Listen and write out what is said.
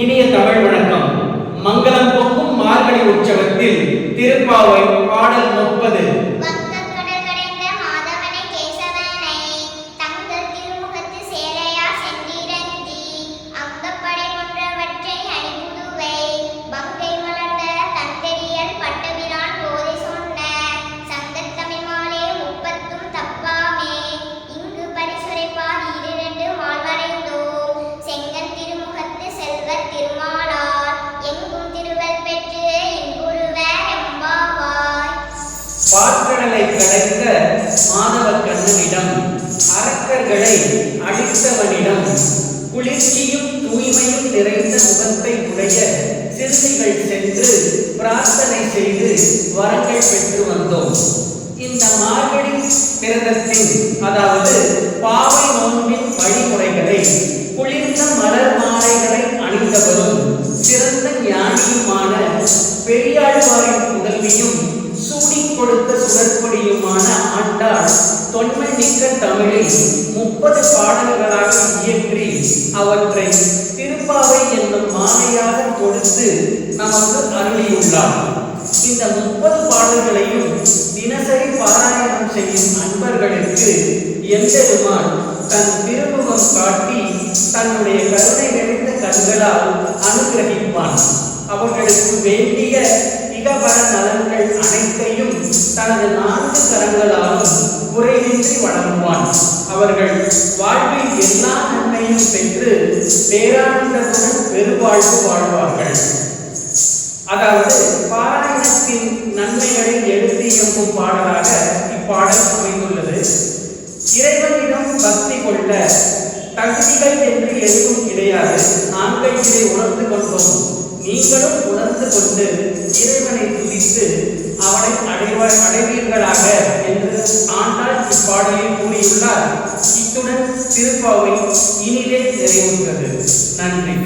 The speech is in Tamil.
இனிய தமிழ் வணக்கம். மங்களம் பொங்கும் மார்கழி உற்சவத்தில் திருப்பாவை பாடல் 30. பாற்கடலை கடைந்த மாதவ கண்ணனிடம், அரக்கர்களை அழித்தவனிடம், குளிர்ச்சியும் தூய்மையும் நிறைந்த முகத்தை உடைய சிறுமிகள் சென்று பிரார்த்தனை செய்து வரங்கள் பெற்று வந்தோம். இந்த மார்கழி விரதத்தின் அதாவது பாவை நோன்பின் வழிமுறைகளை குளிர்ந்த மலர் மாலைகளை அணிந்தவரும் சிறந்த ஞானியுமான பெரியாழ்வாரின் புதல்வியும் சூடிக் கொடுத்த சுடற்பொடியுமான ஆண்டாள் தொன்மை மிக்க தமிழில் 30 பாடல்களாக இயற்றி அவற்றை திருப்பாவை என்னும் மாலையாக கொடுத்து நமக்கு அருளியுள்ளார். இந்த 30 பாடல்களையும் தினசரி பாராயணம் செய்யும் அன்பர்களுக்கு எம்பெருமான் தன் திருமுகம் காட்டி தன்னுடைய கருணை நிறைந்த கண்களால் அனுகிரகிப்பான். அவர்களுக்கு வேண்டிய இகபர நலன்கள் அனைத்தையும் தனது 4 கரங்களாலும் குறைவின்றி வழங்குவான். அவர்கள் வாழ்வில் எல்லா நன்மையும் பெற்று பேரானந்தத்துடன் பெருவாழ்வு வாழ்வார்கள். அதாவது பாராயணத்தின் நன்மைகளை எடுத்து இயம்பும் பாடலாக இப்பாடல் அமைந்துள்ளது. இறைவனிடம் பக்தி கொள்ள தகுதிகள் என்று எதுவும் கிடையாது. நாங்கள் இதை உணர்ந்து கொண்டோம். நீங்களும் உணர்ந்து கொண்டு இறைவனை துதித்து அவனை அடைவீர்களாக என்று ஆண்டாள் இப்பாடலில் கூறியுள்ளார். இத்துடன் திருப்பாவை இனிதே நிறைவுற்றது. நன்றி.